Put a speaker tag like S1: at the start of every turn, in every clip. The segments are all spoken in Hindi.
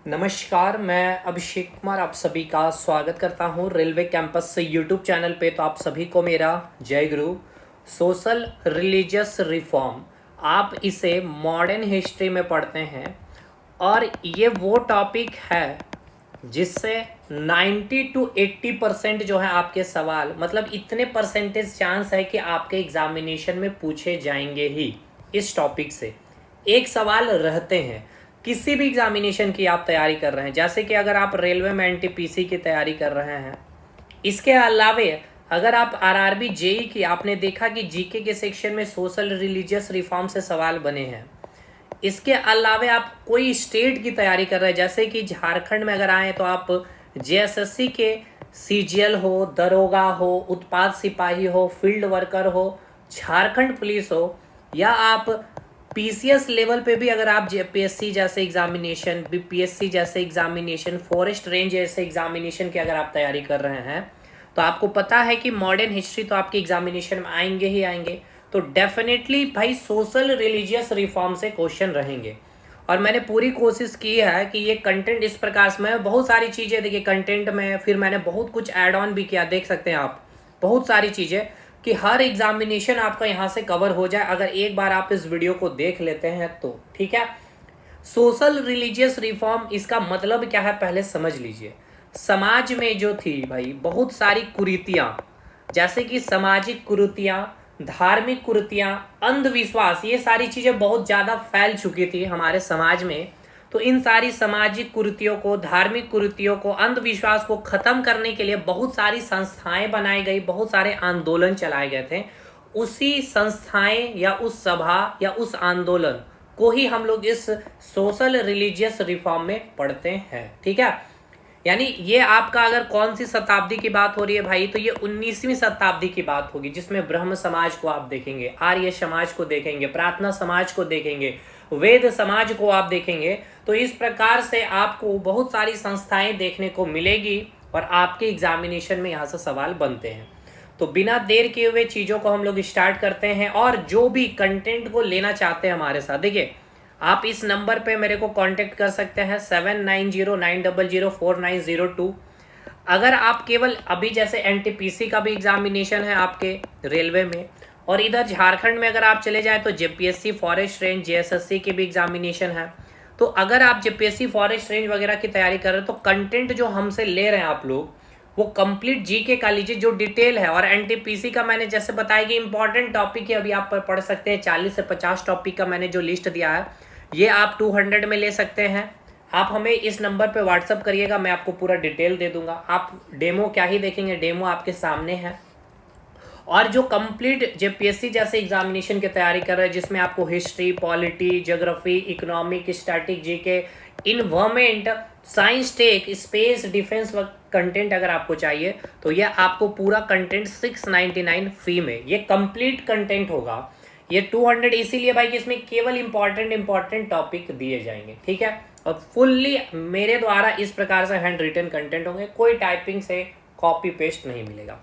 S1: नमस्कार, मैं अभिषेक कुमार आप सभी का स्वागत करता हूं रेलवे कैंपस से यूट्यूब चैनल पे। तो आप सभी को मेरा जय गुरु। सोशल रिलीजियस रिफॉर्म, आप इसे मॉडर्न हिस्ट्री में पढ़ते हैं और ये वो टॉपिक है जिससे 90 to 80% जो है आपके सवाल, मतलब इतने परसेंटेज चांस है कि आपके एग्जामिनेशन में पूछे जाएंगे ही। इस टॉपिक से एक सवाल रहते हैं किसी भी एग्जामिनेशन की आप तैयारी कर रहे हैं, जैसे कि अगर आप रेलवे में एनटीपीसी की तैयारी कर रहे हैं। इसके अलावे अगर आप आरआरबी जेई की, आपने देखा कि जीके के सेक्शन में सोशल रिलीजियस रिफॉर्म से सवाल बने हैं। इसके अलावे आप कोई स्टेट की तैयारी कर रहे हैं, जैसे कि झारखंड में अगर आए तो आप जेएसएससी के सीजीएल हो, दरोगा हो, उत्पाद सिपाही हो, फील्ड वर्कर हो, झारखंड पुलिस हो, या आप पीसीएस लेवल पे भी अगर आप जेपीएससी जैसे एग्जामिनेशन, बीपीएससी जैसे एग्जामिनेशन, फॉरेस्ट रेंज जैसे एग्जामिनेशन की अगर आप तैयारी कर रहे हैं, तो आपको पता है कि मॉडर्न हिस्ट्री तो आपके एग्जामिनेशन में आएंगे ही आएंगे। तो डेफिनेटली भाई सोशल रिलीजियस रिफॉर्म से क्वेश्चन रहेंगे। और मैंने पूरी कोशिश की है कि ये कंटेंट इस प्रकार से, मैं बहुत सारी चीज़ें देखिए कंटेंट में, फिर मैंने बहुत कुछ ऐड ऑन भी किया, देख सकते हैं आप बहुत सारी चीज़ें, कि हर एग्जामिनेशन आपका यहाँ से कवर हो जाए अगर एक बार आप इस वीडियो को देख लेते हैं तो। ठीक है, सोशल रिलीजियस रिफॉर्म, इसका मतलब क्या है पहले समझ लीजिए। समाज में जो थी भाई बहुत सारी कुरीतियां, जैसे कि सामाजिक कुरीतियां, धार्मिक कुरीतियां, अंधविश्वास, ये सारी चीजें बहुत ज्यादा फैल चुकी थी हमारे समाज में। तो इन सारी सामाजिक कुरीतियों को, धार्मिक कुरीतियों को, अंधविश्वास को खत्म करने के लिए बहुत सारी संस्थाएं बनाई गई, बहुत सारे आंदोलन चलाए गए थे। उसी संस्थाएं या उस सभा या उस आंदोलन को ही हम लोग इस सोशल रिलीजियस रिफॉर्म में पढ़ते हैं। ठीक है, यानी ये आपका अगर कौन सी शताब्दी की बात हो रही है भाई, तो ये 19वीं शताब्दी की बात होगी, जिसमें ब्रह्म समाज को आप देखेंगे, आर्य समाज को देखेंगे, प्रार्थना समाज को देखेंगे, वेद समाज को आप देखेंगे। तो इस प्रकार से आपको बहुत सारी संस्थाएं देखने को मिलेगी और आपके एग्जामिनेशन में यहाँ से सवाल बनते हैं। तो बिना देर किए हुए चीज़ों को हम लोग स्टार्ट करते हैं। और जो भी कंटेंट को लेना चाहते हैं हमारे साथ, देखिए आप इस नंबर पे मेरे को कांटेक्ट कर सकते हैं 7909004902। अगर आप केवल अभी जैसे एनटीपीसी का भी एग्जामिनेशन है आपके रेलवे में, और इधर झारखंड में अगर आप चले जाएं तो जेपीएससी फॉरेस्ट रेंज, जेएसएससी के भी एग्जामिनेशन है। तो अगर आप जेपीएससी फॉरेस्ट रेंज वगैरह की तैयारी कर रहे हैं तो कंटेंट जो हमसे ले रहे हैं आप लोग, वो कंप्लीट जीके का लीजिए जो डिटेल है। और एनटीपीसी का मैंने जैसे बताया कि इंपॉर्टेंट टॉपिक है, अभी आप पढ़ सकते हैं 40 से 50 टॉपिक का मैंने जो लिस्ट दिया है, ये आप 200 में ले सकते हैं। आप हमें इस नंबर पे व्हाट्सअप करिएगा, मैं आपको पूरा डिटेल दे दूंगा। आप डेमो क्या ही देखेंगे, डेमो आपके सामने है। और जो कंप्लीट जेपीएससी जैसे एग्जामिनेशन की तैयारी कर रहे हैं, जिसमें आपको history, polity, geography, economic, static, GK, environment, science, tech, space, defence content अगर आपको चाहिए, तो यह आपको पूरा कंटेंट 699 फ्री में ये कंप्लीट कंटेंट होगा। ये 200 इसीलिए भाई कि इसमें केवल इंपॉर्टेंट टॉपिक दिए जाएंगे। ठीक है, और फुल्ली मेरे द्वारा इस प्रकार से हैंड रिटन कंटेंट होंगे, कोई टाइपिंग से कॉपी पेस्ट नहीं मिलेगा।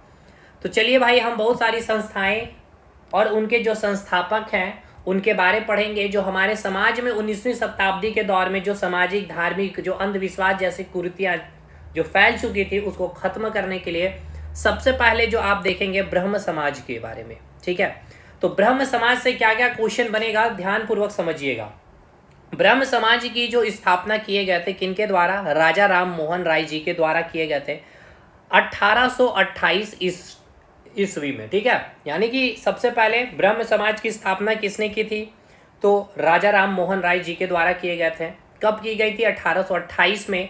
S1: तो चलिए भाई, हम बहुत सारी संस्थाएं और उनके जो संस्थापक हैं उनके बारे पढ़ेंगे, जो हमारे समाज में 19वीं शताब्दी के दौर में जो सामाजिक, धार्मिक, जो अंधविश्वास जैसी कुरीतियां जो फैल चुकी थी उसको खत्म करने के लिए सबसे पहले जो आप देखेंगे ब्रह्म समाज के बारे में। ठीक है, तो ब्रह्म समाज से क्या क्या क्वेश्चन बनेगा ध्यान पूर्वक समझिएगा। ब्रह्म समाज की जो स्थापना किए गए थे किनके द्वारा, राजा राम मोहन राय जी के द्वारा किए गए थे 1828 ईस्वी में। ठीक है, यानी कि सबसे पहले ब्रह्म समाज की स्थापना किसने की थी, तो राजा राम मोहन राय जी के द्वारा किए गए थे। कब की गई थी, 1828 में।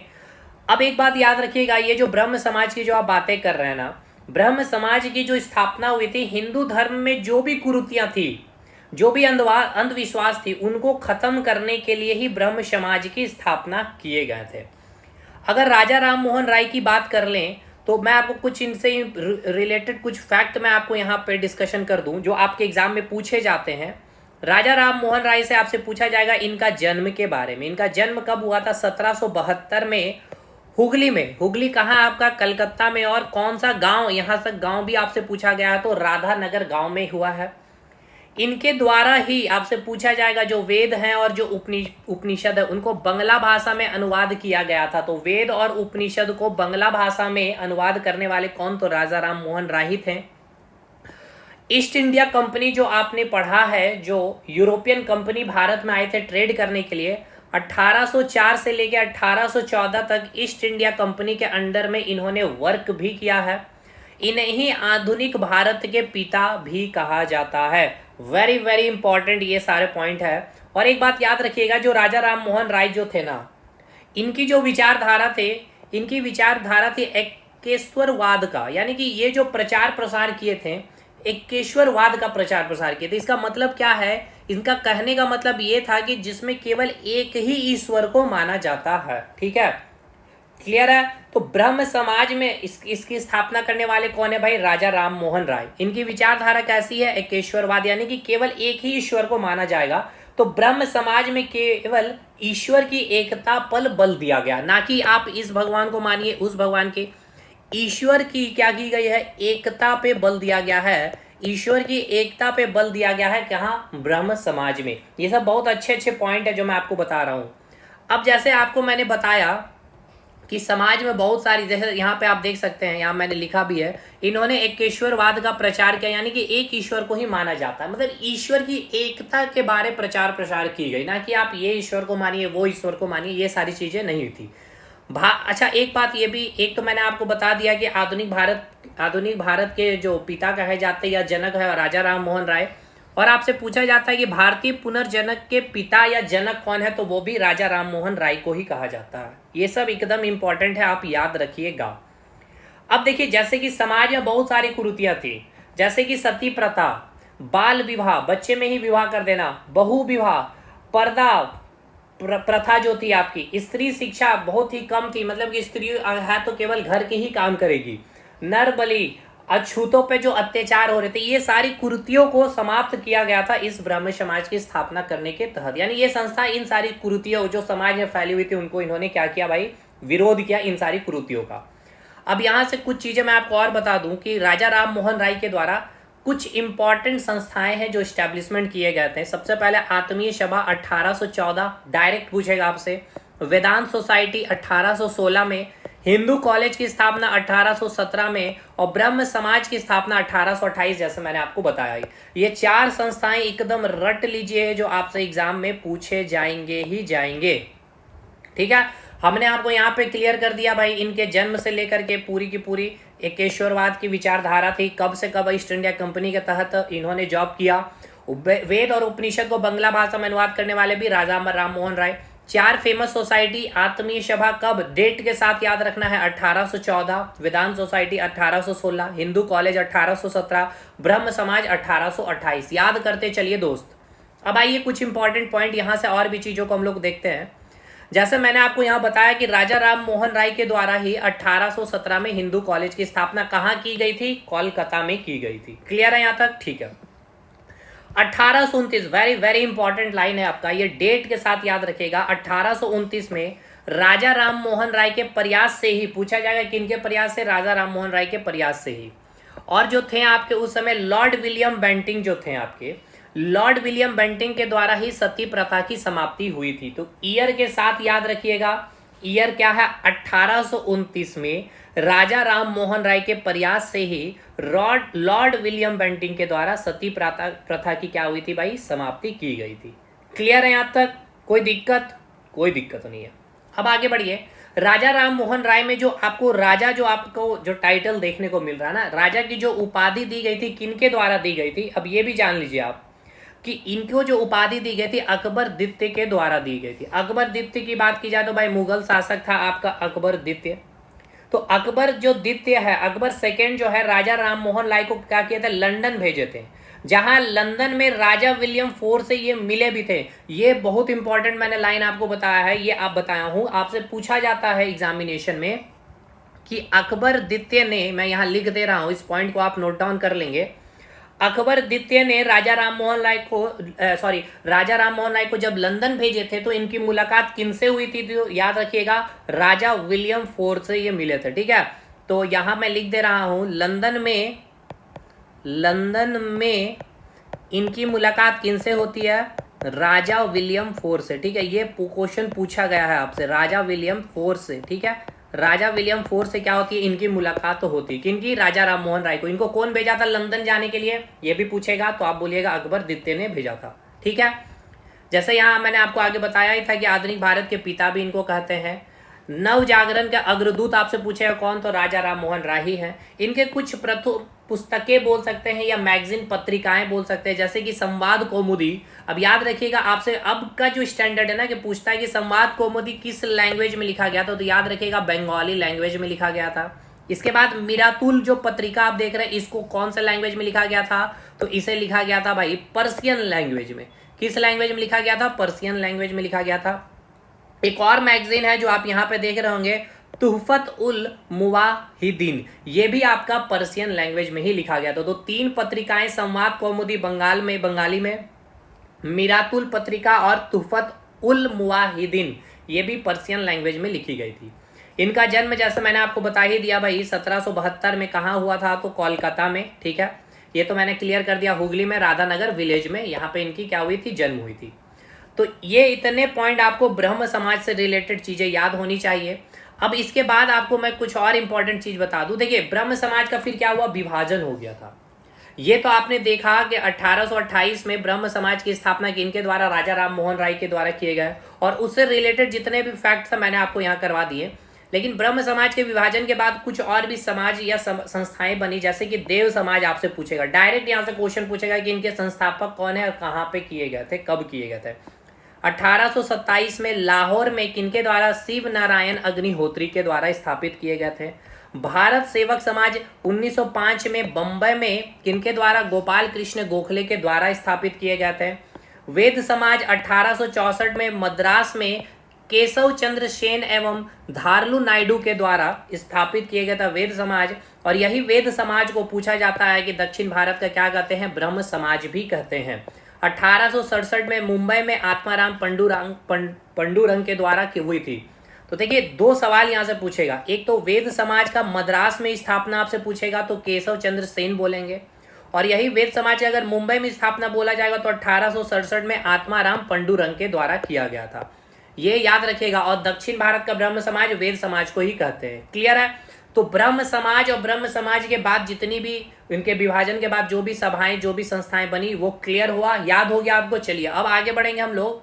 S1: अब एक बात याद रखिएगा, ये जो ब्रह्म समाज की जो आप बातें कर रहे हैं ना, ब्रह्म समाज की जो स्थापना हुई थी, हिंदू धर्म में जो भी कुरीतियां थी, जो भी अंधविश्वास थी, उनको खत्म करने के लिए ही ब्रह्म समाज की स्थापना किए गए थे। अगर राजा राम मोहन राय की बात कर लें तो मैं आपको कुछ इनसे रिलेटेड कुछ फैक्ट मैं आपको यहाँ पे डिस्कशन कर दूं जो आपके एग्जाम में पूछे जाते हैं। राजा राम मोहन राय से आपसे पूछा जाएगा इनका जन्म के बारे में। इनका जन्म कब हुआ था, 1772 में हुगली में। हुगली कहाँ है आपका, कलकत्ता में। और कौन सा गांव, यहाँ तक गांव भी आपसे पूछा गया है तो राधा नगर गांव में हुआ है। इनके द्वारा ही आपसे पूछा जाएगा जो वेद हैं और जो उपनिषद है उनको बंगला भाषा में अनुवाद किया गया था। तो वेद और उपनिषद को बंगला भाषा में अनुवाद करने वाले कौन? तो राजा राम मोहन राय ही थे। ईस्ट इंडिया कंपनी जो आपने पढ़ा है, जो यूरोपियन कंपनी भारत में आए थे ट्रेड करने के लिए, 1804 से लेकर 1814 तक ईस्ट इंडिया कंपनी के अंडर में इन्होंने वर्क भी किया है। इन्हें ही आधुनिक भारत के पिता भी कहा जाता है। वेरी वेरी इंपॉर्टेंट ये सारे पॉइंट है। और एक बात याद रखिएगा, जो राजा राम मोहन राय जो थे ना, इनकी जो विचारधारा थे, इनकी विचारधारा थी एकेश्वरवाद का, यानी कि ये जो प्रचार प्रसार किए थे एकेश्वरवाद का प्रचार प्रसार किए थे। इसका मतलब क्या है? इनका कहने का मतलब ये था कि जिसमें केवल एक ही ईश्वर को माना जाता है। ठीक है, क्लियर है? तो ब्रह्म समाज में इसकी स्थापना करने वाले कौन है भाई? राजा राम मोहन राय। इनकी विचारधारा कैसी है? एकेश्वरवाद, यानी कि केवल एक ही ईश्वर को माना जाएगा। तो ब्रह्म समाज में केवल ईश्वर की एकता पर बल दिया गया, ना कि आप इस भगवान को मानिए उस भगवान के। ईश्वर की क्या की गई है? एकता पे बल दिया गया है। ईश्वर की एकता पे बल दिया गया है। कहाँ? ब्रह्म समाज में। ये सब बहुत अच्छे अच्छे पॉइंट है जो मैं आपको बता रहा हूं। अब जैसे आपको मैंने बताया कि समाज में बहुत सारी, जैसे यहाँ पे आप देख सकते हैं, यहाँ मैंने लिखा भी है, इन्होंने एकेश्वरवाद का प्रचार किया, यानी कि एक ईश्वर को ही माना जाता है। मतलब ईश्वर की एकता के बारे प्रचार प्रसार की गई, ना कि आप ये ईश्वर को मानिए वो ईश्वर को मानिए, ये सारी चीजें नहीं थी। अच्छा, एक बात ये भी, एक तो मैंने आपको बता दिया कि आधुनिक भारत के जो पिता कहे जाते हैं या जनक है राजा राम मोहन राय। और आपसे पूछा जाता है कि भारतीय पुनर्जनक के पिता या जनक कौन है, तो वो भी राजा राम मोहन राय को ही कहा जाता है। ये सब एकदम इंपॉर्टेंट है, आप याद रखिएगा। अब देखिए, जैसे कि समाज में बहुत सारी कुरीतियां थी, जैसे कि सती प्रथा, बाल विवाह, बच्चे में ही विवाह कर देना, बहु विवाह, पर्दा प्रथा जो थी आपकी, स्त्री शिक्षा बहुत ही कम थी, मतलब कि स्त्री है तो केवल घर के ही काम करेगी, नर बलि, अछूतों पे जो अत्याचार हो रहे थे, ये सारी कुरीतियों को समाप्त किया गया था इस ब्रह्म समाज की स्थापना करने के तहत। यानी ये संस्था इन सारी कुरीतियों जो समाज में फैली हुई थी उनको इन्होंने क्या किया भाई? विरोध किया इन सारी कुरीतियों का। अब यहाँ से कुछ चीजें मैं आपको और बता दूं कि राजा राम मोहन राय के द्वारा कुछ इंपॉर्टेंट संस्थाएं हैं जो स्टैब्लिशमेंट किए गए थे। सबसे पहले आत्मीय सभा 1814, डायरेक्ट पूछेगा आपसे। वेदांत सोसाइटी 1816 में, हिंदू कॉलेज की स्थापना 1817 में, और ब्रह्म समाज की स्थापना 1828, जैसे मैंने आपको बताया। ये चार संस्थाएं एकदम रट लीजिए जो आपसे एग्जाम में पूछे जाएंगे ही जाएंगे। ठीक है, हमने आपको यहाँ पे क्लियर कर दिया भाई, इनके जन्म से लेकर के पूरी की पूरी एकेश्वरवाद की विचारधारा थी, कब से कब ईस्ट इंडिया कंपनी के तहत इन्होंने जॉब किया। वेद और उपनिषद को बंगला भाषा में अनुवाद करने वाले भी राजा राम मोहन राय। चार फेमस सोसाइटी, आत्मीय सभा कब, डेट के साथ याद रखना है, 1814, वेदांत सोसाइटी 1816, हिंदू कॉलेज 1817, ब्रह्म समाज 1828। याद करते चलिए दोस्त। अब आइए कुछ इंपॉर्टेंट पॉइंट यहाँ से और भी चीजों को हम लोग देखते हैं। जैसे मैंने आपको यहाँ बताया कि राजा राम मोहन राय के द्वारा ही 1817 में हिंदू कॉलेज की स्थापना कहाँ की गई थी? कोलकाता में की गई थी। क्लियर है यहाँ तक? ठीक है। 1829, वेरी वेरी इंपॉर्टेंट लाइन है आपका, ये डेट के साथ याद रखेगा। 1829 में राजा राम मोहन राय के प्रयास से ही, पूछा जाएगा किनके प्रयास से? राजा राम मोहन राय के प्रयास से ही। और जो थे आपके उस समय लॉर्ड विलियम बेंटिंग जो थे आपके, लॉर्ड विलियम बेंटिंग के द्वारा ही सती प्रथा की समाप्ति हुई थी। तो ईयर के साथ याद रखिएगा, ईयर क्या है? 1829 में राजा राम मोहन राय के प्रयास से ही लॉर्ड विलियम बेंटिंग के द्वारा सती प्रथा की क्या हुई थी भाई? समाप्ति की गई थी। क्लियर है यहाँ तक? कोई दिक्कत? कोई दिक्कत नहीं है। अब आगे बढ़िए। राजा राम मोहन राय में जो आपको राजा, जो आपको जो टाइटल देखने को मिल रहा है ना, राजा की जो उपाधि दी गई थी किनके द्वारा दी गई थी? अब ये भी जान लीजिए आप कि इनको जो उपाधि दी गई थी अकबर द्वितीय के द्वारा दी गई थी। अकबर द्वितीय की बात की जाए तो भाई मुगल शासक था आपका अकबर द्वितीय। तो अकबर जो द्वितीय है, अकबर सेकेंड जो है, राजा राम मोहन राय को क्या किया था? लंदन भेजे थे, जहां लंदन में राजा विलियम फोर से ये मिले भी थे। ये बहुत इंपॉर्टेंट मैंने लाइन आपको बताया है, ये आप बताया हूं, आपसे पूछा जाता है एग्जामिनेशन में कि अकबर द्वितीय ने, मैं यहां लिख दे रहा हूं, इस पॉइंट को आप नोट डाउन कर लेंगे। अकबर द्वितीय ने राजा राम मोहन राय को जब लंदन भेजे थे तो इनकी मुलाकात किनसे हुई थी? तो याद रखिएगा, राजा विलियम फोर्थ से ये मिले थे। ठीक है, तो यहां मैं लिख दे रहा हूं, लंदन में इनकी मुलाकात किनसे होती है? राजा विलियम फोर्थ से। ठीक है, ये क्वेश्चन पूछा गया है आपसे, राजा विलियम फोर्थ से। ठीक है, राजा विलियम फोर्थ से क्या होती है? इनकी मुलाकात तो होती है। किनकी? राजा राम मोहन राय को। इनको कौन भेजा था लंदन जाने के लिए? ये भी पूछेगा, तो आप बोलिएगा अकबर द्वितीय ने भेजा था। ठीक है, जैसे यहाँ मैंने आपको आगे बताया ही था कि आधुनिक भारत के पिता भी इनको कहते हैं। नव जागरण के अग्रदूत आपसे पूछेगा कौन? तो राजा राम मोहन राय ही हैं। इनके कुछ प्रथम पुस्तकें बोल सकते हैं या मैगजीन पत्रिकाएं बोल सकते हैं, जैसे कि संवाद कौमुदी। अब याद रखिएगा, आपसे अब का जो स्टैंडर्ड है ना कि पूछता है कि संवाद कौमुदी किस लैंग्वेज में लिखा गया था, तो याद रखिएगा बंगाली लैंग्वेज में लिखा गया था। इसके बाद मिरातुल जो पत्रिका आप देख रहे हैं, इसको कौन सा लैंग्वेज में लिखा गया था? तो इसे लिखा गया था भाई पर्शियन लैंग्वेज में। किस लैंग्वेज में लिखा गया था? पर्शियन लैंग्वेज में लिखा गया था। एक और मैगजीन है जो आप यहाँ पे देख रहे होंगे, तुहफत उल मुवाहिदीन, ये भी आपका पर्शियन लैंग्वेज में ही लिखा गया था। तो 3 पत्रिकाएं, संवाद कौमुदी बंगाली में, मिरातुल पत्रिका और तुहफत उल मुवाहिदीन, ये भी पर्शियन लैंग्वेज में लिखी गई थी। इनका जन्म जैसे मैंने आपको बता ही दिया भाई 1772 में कहाँ हुआ था? तो कोलकाता में। ठीक है, ये तो मैंने क्लियर कर दिया, हुगली में राधानगर विलेज में, यहाँ पे इनकी क्या हुई थी? जन्म हुई थी। तो ये इतने पॉइंट आपको ब्रह्म समाज से रिलेटेड चीजें याद होनी चाहिए। अब इसके बाद आपको मैं कुछ और इंपॉर्टेंट चीज बता दूं। देखिए, ब्रह्म समाज का फिर क्या हुआ? विभाजन हो गया था। ये तो आपने देखा कि 1828 में ब्रह्म समाज की स्थापना किनके द्वारा? राजा राम मोहन राय के द्वारा किए गए, और उससे रिलेटेड जितने भी फैक्ट्स मैंने आपको यहाँ करवा दिए। लेकिन ब्रह्म समाज के विभाजन के बाद कुछ और भी समाज या संस्थाएं बनी, जैसे कि देव समाज आपसे पूछेगा, डायरेक्ट यहाँ से क्वेश्चन पूछेगा कि इनके संस्थापक कौन है और कहाँ पे किए गए थे, कब किए गए थे। 1827 में लाहौर में किनके द्वारा? शिव नारायण अग्निहोत्री के द्वारा स्थापित किए गए थे। भारत सेवक समाज 1905 में बंबई में किनके द्वारा? गोपाल कृष्ण गोखले के द्वारा स्थापित किए गए थे। वेद समाज 1864 में मद्रास में केशव चंद्र सेन एवं धारलू नायडू के द्वारा स्थापित किए गया था वेद समाज। और यही वेद समाज को पूछा जाता है कि दक्षिण भारत का क्या कहते हैं? ब्रह्म समाज भी कहते हैं। 1867 में मुंबई में आत्माराम पंडुरंग के द्वारा की हुई थी। तो देखिए, 2 सवाल यहाँ से पूछेगा, एक तो वेद समाज का मद्रास में स्थापना आपसे पूछेगा तो केशव चंद्र सेन बोलेंगे, और यही वेद समाज की अगर मुंबई में स्थापना बोला जाएगा तो 1867 में आत्माराम पंडुरंग के द्वारा किया गया था। ये याद रखिएगा। और दक्षिण भारत का ब्रह्म समाज वेद समाज को ही कहते हैं। क्लियर है? तो ब्रह्म समाज और ब्रह्म समाज के बाद जितनी भी इनके विभाजन के बाद जो भी सभाएं, जो भी संस्थाएं बनी, वो क्लियर हुआ, याद हो गया आपको। चलिए अब आगे बढ़ेंगे हम लोग।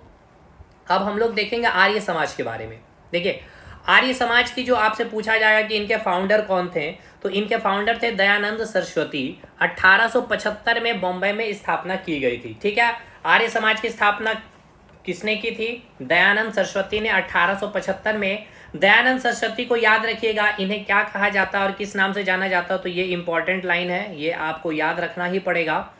S1: अब हम लोग देखेंगे आर्य समाज के बारे में। देखिए, आर्य समाज की जो आपसे पूछा जाएगा कि इनके फाउंडर कौन थे, तो इनके फाउंडर थे दयानंद सरस्वती। 1875 में बॉम्बे में स्थापना की गई थी। ठीक है, आर्य समाज की स्थापना किसने की थी? दयानंद सरस्वती ने 1875 में। दयानंद सरस्वती को याद रखिएगा, इन्हें क्या कहा जाता है और किस नाम से जाना जाता है? तो ये इंपॉर्टेंट लाइन है, ये आपको याद रखना ही पड़ेगा।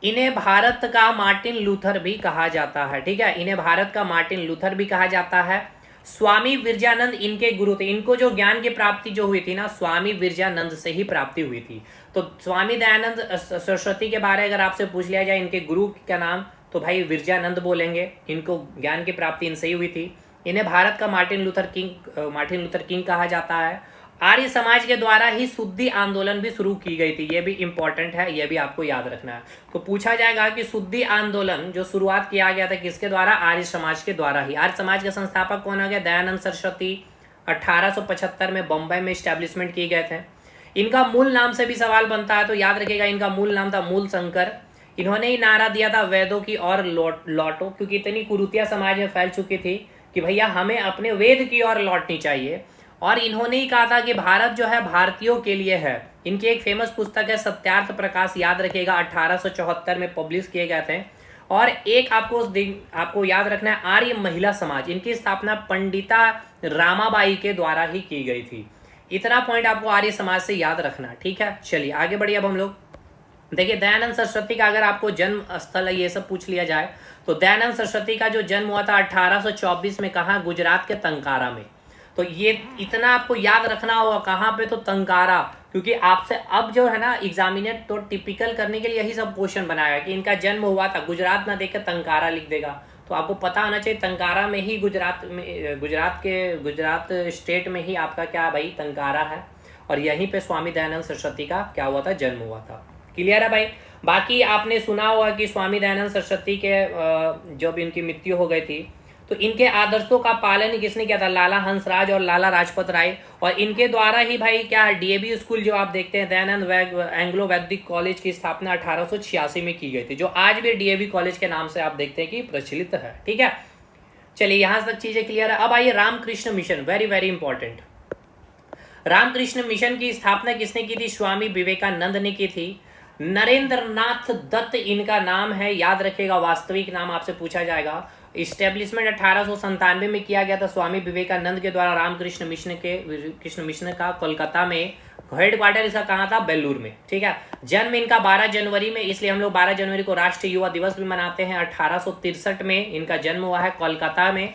S1: इन्हें भारत का मार्टिन लूथर भी कहा जाता है। ठीक है, इन्हें भारत का मार्टिन लूथर भी कहा जाता है। स्वामी विरजानंद इनके गुरु थे। इनको जो ज्ञान की प्राप्ति जो हुई थी ना, स्वामी विरजानंद से ही प्राप्ति हुई थी। तो स्वामी दयानंद सरस्वती के बारे अगर आपसे पूछ लिया जाए इनके गुरु का नाम, तो भाई विरजानंद बोलेंगे। इनको ज्ञान की प्राप्ति इनसे ही हुई थी। इन्हें भारत का मार्टिन लूथर किंग कहा जाता है। आर्य समाज के द्वारा ही शुद्धि आंदोलन भी शुरू की गई थी। ये भी इंपॉर्टेंट है, ये भी आपको याद रखना है। तो पूछा जाएगा कि शुद्धि आंदोलन जो शुरुआत किया गया था किसके द्वारा? आर्य समाज के द्वारा ही। आर्य समाज के संस्थापक कौन हो गया? दयानंद सरस्वती। 1875 में बम्बई में स्टैब्लिशमेंट किए गए थे। इनका मूल नाम से भी सवाल बनता है, तो याद रखिएगा इनका मूल नाम था मूल शंकर। इन्होंने ही नारा दिया था वेदों की ओर लौटो, क्योंकि इतनी कुरीतियां समाज में फैल चुकी थी कि भैया हमें अपने वेद की ओर लौटनी चाहिए। और इन्होंने ही कहा था कि भारत जो है भारतीयों के लिए है। इनकी एक फेमस पुस्तक है सत्यार्थ प्रकाश, याद रखिएगा 1874 में पब्लिश किए गए थे। और एक आपको याद रखना है आर्य महिला समाज, इनकी स्थापना पंडिता रामाबाई के द्वारा ही की गई थी। इतना पॉइंट आपको आर्य समाज से याद रखना। ठीक है, चलिए आगे बढ़िए। अब हम लोग देखिए, दयानंद सरस्वती का अगर आपको जन्म स्थल है ये सब पूछ लिया जाए, तो दयानंद सरस्वती का जो जन्म हुआ था 1824 में, कहाँ? गुजरात के तंकारा में। तो ये इतना आपको याद रखना होगा, कहाँ पे? तो तंकारा, क्योंकि आपसे अब जो है ना एग्जामिनर तो टिपिकल करने के लिए यही सब क्वेश्चन बनाया कि इनका जन्म हुआ था गुजरात, ना देकर तंकारा लिख देगा। तो आपको पता होना चाहिए तंकारा में ही, गुजरात स्टेट में ही आपका क्या भाई? तंकारा है। और यहीं पे स्वामी दयानंद सरस्वती का क्या हुआ था? जन्म हुआ था। क्लियर है भाई। बाकी आपने सुना होगा कि स्वामी दयानंद सरस्वती के जब इनकी मृत्यु हो गई थी तो इनके आदर्शों का पालन किसने किया था, लाला हंसराज और लाला लाजपत राय। और इनके द्वारा ही भाई क्या डीएवी स्कूल जो आप देखते हैं दयानंद एंग्लो वैदिक कॉलेज की स्थापना 1886 में की गई थी, जो आज भी डीएवी कॉलेज के नाम से आप देखते हैं कि प्रचलित है। ठीक है, चलिए यहां तक चीजें क्लियर है। अब आइए Ramakrishna mission, very very important. Ramakrishna mission की स्थापना किसने की थी, स्वामी विवेकानंद ने की थी। नरेंद्र नाथ दत्त इनका नाम है, याद रखिएगा, वास्तविक नाम आपसे पूछा जाएगा। इस्टेब्लिशमेंट 1897 में किया गया था स्वामी विवेकानंद के द्वारा रामकृष्ण मिशन का कोलकाता में। हेड क्वार्टर इसका कहाँ था, बेलूर में। ठीक है, जन्म इनका 12 जनवरी में, इसलिए हम लोग 12 जनवरी को राष्ट्रीय युवा दिवस भी मनाते हैं। 1863 में इनका जन्म हुआ है कोलकाता में।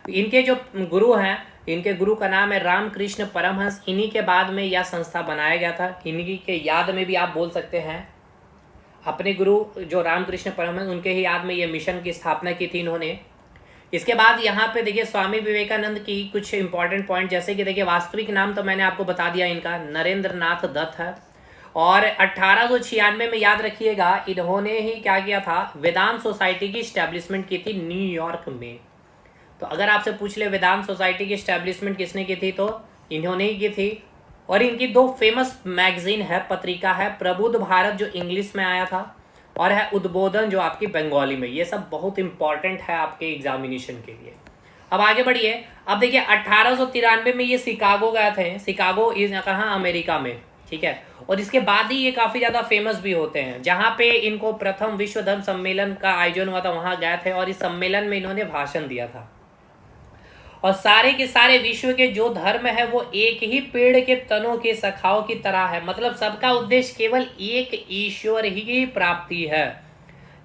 S1: इनके जो गुरु हैं, इनके गुरु का नाम है रामकृष्ण परमहंस। इन्हीं के बाद में यह संस्था बनाया गया था, इन्हीं के याद में भी आप बोल सकते हैं। अपने गुरु जो रामकृष्ण परमहंस, उनके ही याद में ये मिशन की स्थापना की थी इन्होंने। इसके बाद यहाँ पे देखिए स्वामी विवेकानंद की कुछ इंपॉर्टेंट पॉइंट, जैसे कि देखिए वास्तविक नाम तो मैंने आपको बता दिया इनका, नरेंद्र नाथ दत्त है। और 1896 में याद रखिएगा इन्होंने ही क्या किया था, वेदांत सोसाइटी की स्टैब्लिशमेंट की थी न्यूयॉर्क में। तो अगर आपसे पूछ ले वेदांत सोसाइटी की स्टैब्लिशमेंट किसने की थी, तो इन्होंने ही की थी। और इनकी दो फेमस मैगजीन है, पत्रिका है, प्रबुद्ध भारत जो इंग्लिश में आया था, और है उद्बोधन जो आपकी बंगाली में। ये सब बहुत इंपॉर्टेंट है आपके एग्जामिनेशन के लिए। अब आगे बढ़िए। अब देखिए 1893 में ये शिकागो गए थे। शिकागो इज कहाँ, अमेरिका में। ठीक है, और इसके बाद ही ये काफी ज्यादा फेमस भी होते हैं। जहाँ पे इनको प्रथम विश्व धर्म सम्मेलन का आयोजन हुआ था वहां गए थे, और इस सम्मेलन में इन्होंने भाषण दिया था। और सारे के सारे विश्व के जो धर्म है वो एक ही पेड़ के तनों के शाखाओं की तरह है, मतलब सबका उद्देश्य केवल एक ईश्वर ही प्राप्ति है,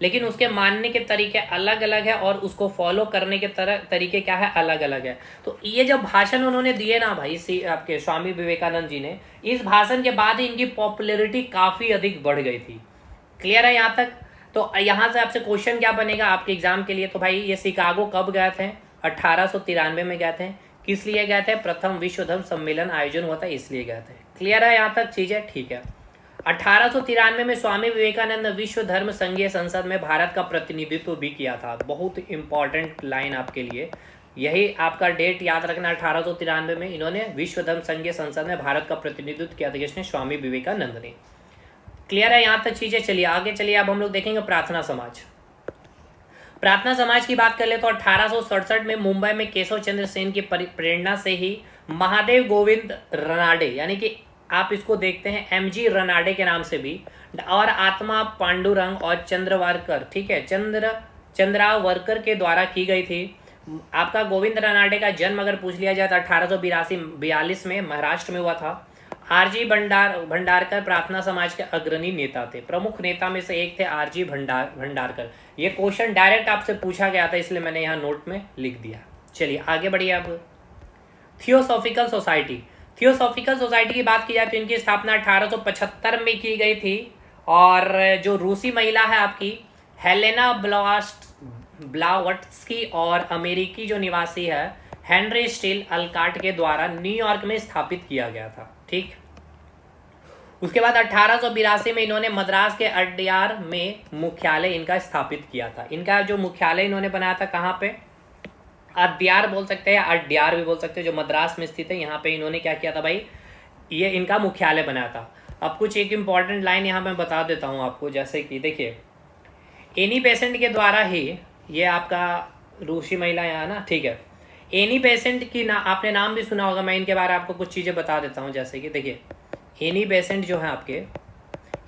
S1: लेकिन उसके मानने के तरीके अलग अलग है और उसको फॉलो करने के तरीके क्या है, अलग अलग है। तो ये जब भाषण उन्होंने दिए ना भाई आपके स्वामी विवेकानंद जी ने, इस भाषण के बाद ही इनकी पॉपुलैरिटी काफी अधिक बढ़ गई थी। क्लियर है यहाँ तक। तो यहाँ से आपसे क्वेश्चन क्या बनेगा आपके एग्जाम के लिए, तो भाई ये शिकागो कब गए थे, 1893 में गए थे। किस लिए गए थे, प्रथम विश्व धर्म सम्मेलन आयोजन हुआ था इसलिए गए थे। क्लियर है यहाँ तक चीजें, ठीक है। 1893 में स्वामी विवेकानंद ने विश्व धर्म संघीय संसद में भारत का प्रतिनिधित्व भी किया था। बहुत इंपॉर्टेंट लाइन आपके लिए, यही आपका डेट याद रखना। 1893 में इन्होंने विश्व धर्म संघीय संसद में भारत का प्रतिनिधित्व किया था, किसने, स्वामी विवेकानंद ने। क्लियर है यहाँ तक चीजें। चलिए आगे चलिए, अब हम लोग देखेंगे प्रार्थना समाज। प्रार्थना समाज की बात कर ले तो 1867 में मुंबई में केशव चंद्र सेन की प्रेरणा से ही महादेव गोविंद रनाडे, यानी कि आप इसको देखते हैं एमजी रनाडे के नाम से भी, और आत्मा पांडुरंग और चंद्रवारकर, ठीक है, चंद्रावरकर के द्वारा की गई थी। आपका गोविंद रनाडे का जन्म अगर पूछ लिया जाए तो 1842 में महाराष्ट्र में हुआ था। आरजी भंडारकर प्रार्थना समाज के अग्रणी नेता थे। प्रमुख नेता में से एक थे आरजी भंडारकर। ये क्वेश्चन डायरेक्ट आपसे पूछा गया था, इसलिए मैंने यहाँ नोट में लिख दिया। चलिए आगे बढ़िए। अब थियोसॉफिकल सोसाइटी, थियोसॉफिकल सोसाइटी की बात की जाए तो इनकी स्थापना 1875 में की गई थी। और जो रूसी महिला है आपकी हेलेना ब्लावट्स्की और अमेरिकी जो निवासी है हेनरी स्टील अलकाट के द्वारा न्यूयॉर्क में स्थापित किया गया था। ठीक, उसके बाद 1882 में इन्होंने मद्रास के अड्यार में मुख्यालय इनका स्थापित किया था। इनका जो मुख्यालय इन्होंने बनाया था कहाँ पे, अड्यार बोल सकते हैं, अड्यार भी बोल सकते हैं, जो मद्रास में स्थित है। यहाँ पे इन्होंने क्या किया था भाई, ये इनका मुख्यालय बनाया था। अब कुछ एक इंपॉर्टेंट लाइन यहाँ मैं बता देता हूँ आपको, जैसे कि देखिए एनी बेसेंट के द्वारा ही, ये आपका रूसी महिला यहाँ ना, ठीक है, एनी बेसेंट की आपने नाम भी सुना होगा। मैं इनके बारे में आपको कुछ चीज़ें बता देता हूँ, जैसे कि देखिए एनी बेसेंट जो है आपके,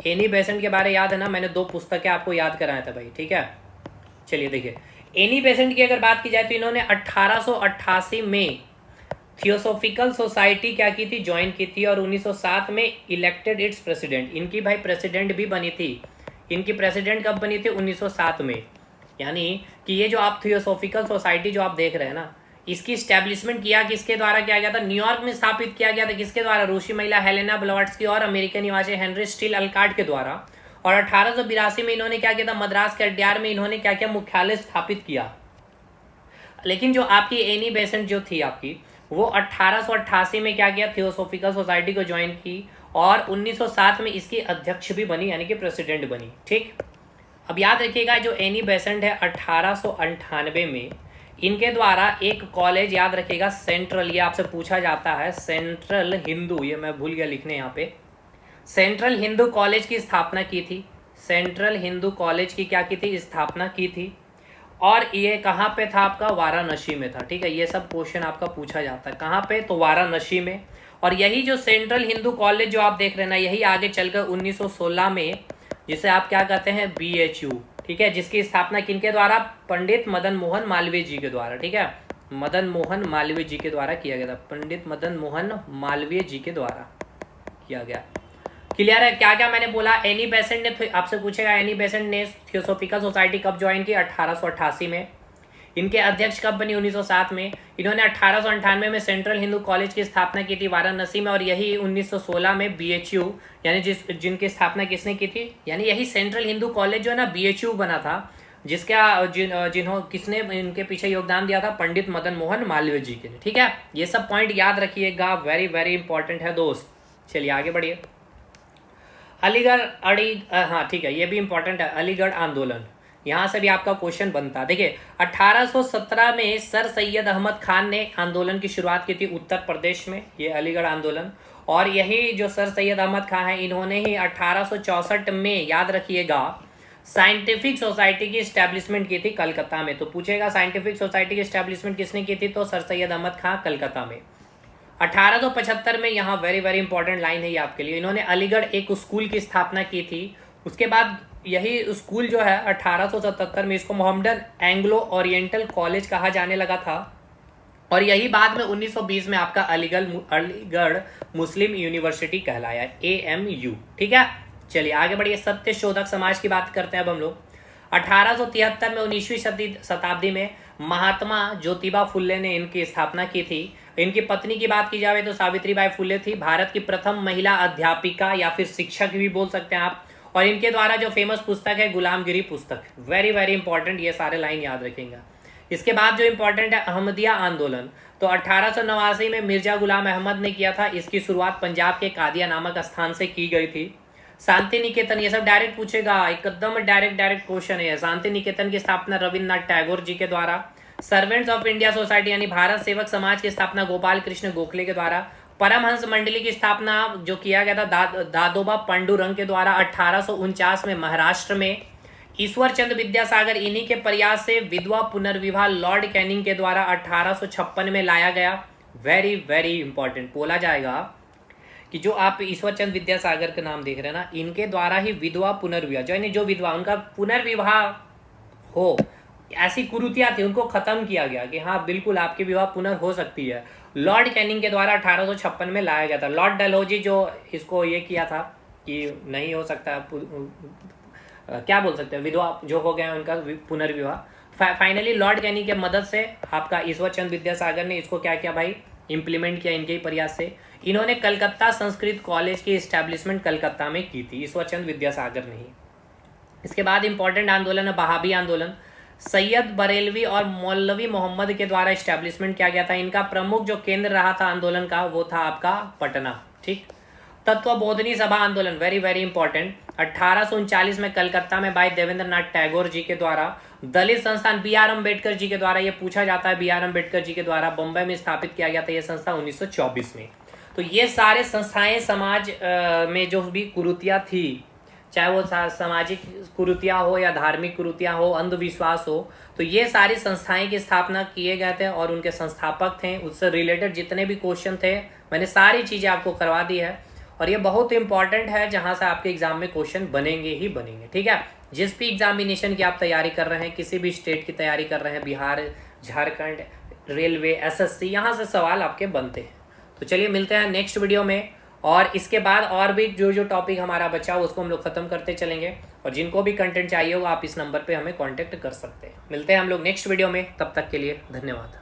S1: एनी बेसेंट के बारे याद है ना, मैंने 2 पुस्तकें आपको याद कराया था भाई। ठीक है, चलिए देखिए एनी बेसेंट की अगर बात की जाए तो इन्होंने 1888 में थियोसॉफिकल सोसाइटी क्या की थी, ज्वाइन की थी, और 1907 में इलेक्टेड इट्स प्रेसिडेंट। इनकी भाई प्रेसिडेंट भी बनी थी। इनकी प्रेसिडेंट कब बनी थी, 1907 में। यानी कि ये जो आप थियोसॉफिकल सोसाइटी जो आप देख रहे हैं ना, इसकी स्टैब्लिशमेंट किया किसके द्वारा किया गया था, न्यूयॉर्क में स्थापित किया गया था। किसके द्वारा, रूसी महिला हेलेना ब्लावट्स्की और अमेरिकन निवासी हेनरी स्टील अलकाट के द्वारा। और 1882 में इन्होंने क्या किया था, मद्रास के अड्यार में इन्होंने क्या किया, मुख्यालय स्थापित किया। लेकिन जो आपकी एनी बेसेंट जो थी आपकी, वो 1888 में क्या किया, थियोसॉफिकल सोसाइटी को ज्वाइन की और 1907 में इसकी अध्यक्ष भी बनी, यानी कि प्रेसिडेंट बनी। ठीक, अब याद रखिएगा जो एनी बेसेंट है 1898 में इनके द्वारा एक कॉलेज, याद रखिएगा सेंट्रल, ये आपसे पूछा जाता है, सेंट्रल हिंदू, ये मैं भूल गया लिखने यहाँ पे, सेंट्रल हिंदू कॉलेज की स्थापना की थी। सेंट्रल हिंदू कॉलेज की क्या की थी, स्थापना की थी। और ये कहाँ पे था आपका, वाराणसी में था। ठीक है, ये सब क्वेश्चन आपका पूछा जाता है, कहाँ पे, तो वाराणसी में। और यही जो सेंट्रल हिंदू कॉलेज जो आप देख रहे हैं ना, यही आगे चलकर 1916 में, जिसे आप क्या कहते हैं, BHU, ठीक है, जिसकी स्थापना किनके द्वारा, पंडित मदन मोहन मालवीय जी के द्वारा। ठीक है, मदन मोहन मालवीय जी के द्वारा किया गया था, पंडित मदन मोहन मालवीय जी के द्वारा किया गया। क्लियर है, क्या क्या मैंने बोला। एनी बेसेंट ने, आपसे पूछेगा एनी बेसेंट ने थियोसॉफिकल सोसाइटी कब ज्वाइन की, 1888 में। इनके अध्यक्ष कब बनी, 1907 में। इन्होंने 1898 में सेंट्रल हिंदू कॉलेज की स्थापना की थी वाराणसी में, और यही 1916 में BHU, यानी जिनकी स्थापना किसने की थी, यानी यही सेंट्रल हिंदू कॉलेज जो है ना, BHU बना था, जिसका किसने इनके पीछे योगदान दिया था, पंडित मदन मोहन मालवीय जी के। ठीक है, ये सब पॉइंट याद रखिएगा, वेरी वेरी इंपॉर्टेंट है दोस्त। चलिए आगे बढ़िए। अलीगढ़ हाँ ठीक है, ये भी इंपॉर्टेंट है, अलीगढ़ आंदोलन, यहाँ से भी आपका क्वेश्चन बनता है। देखिए 1817 में सर सैयद अहमद खान ने आंदोलन की शुरुआत की थी उत्तर प्रदेश में, ये अलीगढ़ आंदोलन। और यही जो सर सैयद अहमद खान है, इन्होंने ही 1864 में, याद रखिएगा, साइंटिफिक सोसाइटी की स्टैब्लिशमेंट की थी कलकत्ता में। तो पूछेगा साइंटिफिक सोसाइटी की स्टैब्लिशमेंट किसने की थी, तो सर सैयद अहमद खान, कलकत्ता में। 1875 में, यहाँ वेरी वेरी इंपॉर्टेंट लाइन है ये आपके लिए, इन्होंने अलीगढ़ एक स्कूल की स्थापना की थी। उसके बाद यही स्कूल जो है 1877 में इसको मोहम्मदन एंग्लो ओरिएंटल कॉलेज कहा जाने लगा था। और यही बाद में 1920 में आपका अलीगढ़ मुस्लिम यूनिवर्सिटी कहलाया, AMU। ठीक है, चलिए आगे बढ़िए। सत्य शोधक समाज की बात करते हैं अब हम लोग। 1873 में 19वीं शताब्दी में महात्मा ज्योतिबा फुल्ले ने इनकी स्थापना की थी। इनकी पत्नी की बात की जाए तो सावित्रीबाई फुले थी, भारत की प्रथम महिला अध्यापिका या फिर शिक्षक भी बोल सकते हैं आप। और इनके द्वारा जो फेमस पुस्तक है गुलामगिरी पुस्तक, वेरी वेरी इंपॉर्टेंट, ये सारे लाइन याद रखेंगे। इसके बाद जो इंपॉर्टेंट है अहमदिया आंदोलन, तो 1889 में मिर्जा गुलाम अहमद ने किया था। इसकी शुरुआत पंजाब के कादिया नामक स्थान से की गई थी। शांति निकेतन, ये सब डायरेक्ट पूछेगा, एकदम डायरेक्ट क्वेश्चन है। शांति निकेतन की स्थापना रविन्द्रनाथ टैगोर जी के द्वारा। सर्वेंट्स ऑफ इंडिया सोसाइटी यानी भारत सेवक समाज की स्थापना गोपाल कृष्ण गोखले के द्वारा। परमहंस मंडली की स्थापना जो किया गया था दादोबा पांडुरंग के द्वारा 1849 में महाराष्ट्र में। ईश्वर चंद्र विद्यासागर, इन्हीं के प्रयास से विधवा पुनर्विवाह लॉर्ड कैनिंग के द्वारा 1856 में लाया गया। वेरी वेरी इंपॉर्टेंट, बोला जाएगा कि जो आप ईश्वर चंद्र विद्यासागर का नाम देख रहे हैं ना, इनके द्वारा ही विधवा पुनर्विवाह, जो विधवा उनका पुनर्विवाह हो, ऐसी कुरीतियां थी, उनको खत्म किया गया कि हाँ बिल्कुल आपकी विवाह पुनः हो सकती है। लॉर्ड कैनिंग के द्वारा 1856 में लाया गया था। लॉर्ड डलहौजी जो इसको ये किया था कि नहीं हो सकता, क्या बोल सकते हैं, विधवा जो हो गए उनका पुनर्विवाह। फाइनली लॉर्ड कैनिंग के मदद से आपका ईश्वर चंद्र विद्यासागर ने इसको क्या किया भाई, इंप्लीमेंट किया इनके ही प्रयास से। इन्होंने कलकत्ता संस्कृत कॉलेज की इस्टेब्लिशमेंट कलकत्ता में की थी, ईश्वर चंद्र विद्यासागर ने ही। इसके बाद इंपॉर्टेंट आंदोलन है बहाबी आंदोलन। सैयद बरेलवी और मौलवी मोहम्मद के द्वारा इस्टेब्लिशमेंट किया गया था। इनका प्रमुख जो केंद्र रहा था आंदोलन का वो था आपका पटना। ठीक, तत्वबोधनी सभा आंदोलन, वेरी वेरी इंपॉर्टेंट, 1839 में कलकत्ता में भाई देवेंद्र नाथ टैगोर जी के द्वारा। दलित संस्थान BR अम्बेडकर जी के द्वारा, ये पूछा जाता है, BR अम्बेडकर जी के द्वारा बम्बई में स्थापित किया गया था ये संस्था 1924 में। तो ये सारे संस्थाएं समाज में जो भी कुरीतियां थी, चाहे वो सामाजिक कुरीतियां हो या धार्मिक कुरीतियां हो, अंधविश्वास हो, तो ये सारी संस्थाएं की स्थापना किए गए थे और उनके संस्थापक थे। उससे रिलेटेड जितने भी क्वेश्चन थे मैंने सारी चीज़ें आपको करवा दी है। और ये बहुत इंपॉर्टेंट है जहाँ से आपके एग्जाम में क्वेश्चन बनेंगे ही बनेंगे। ठीक है, जिस भी एग्जामिनेशन की आप तैयारी कर रहे हैं, किसी भी स्टेट की तैयारी कर रहे हैं, बिहार, झारखंड, रेलवे, SSC, यहाँ से सवाल आपके बनते हैं। तो चलिए मिलते हैं नेक्स्ट वीडियो में, और इसके बाद और भी जो टॉपिक हमारा बचा हो उसको हम लोग खत्म करते चलेंगे। और जिनको भी कंटेंट चाहिए हो आप इस नंबर पे हमें कांटेक्ट कर सकते हैं। मिलते हैं हम लोग नेक्स्ट वीडियो में, तब तक के लिए धन्यवाद।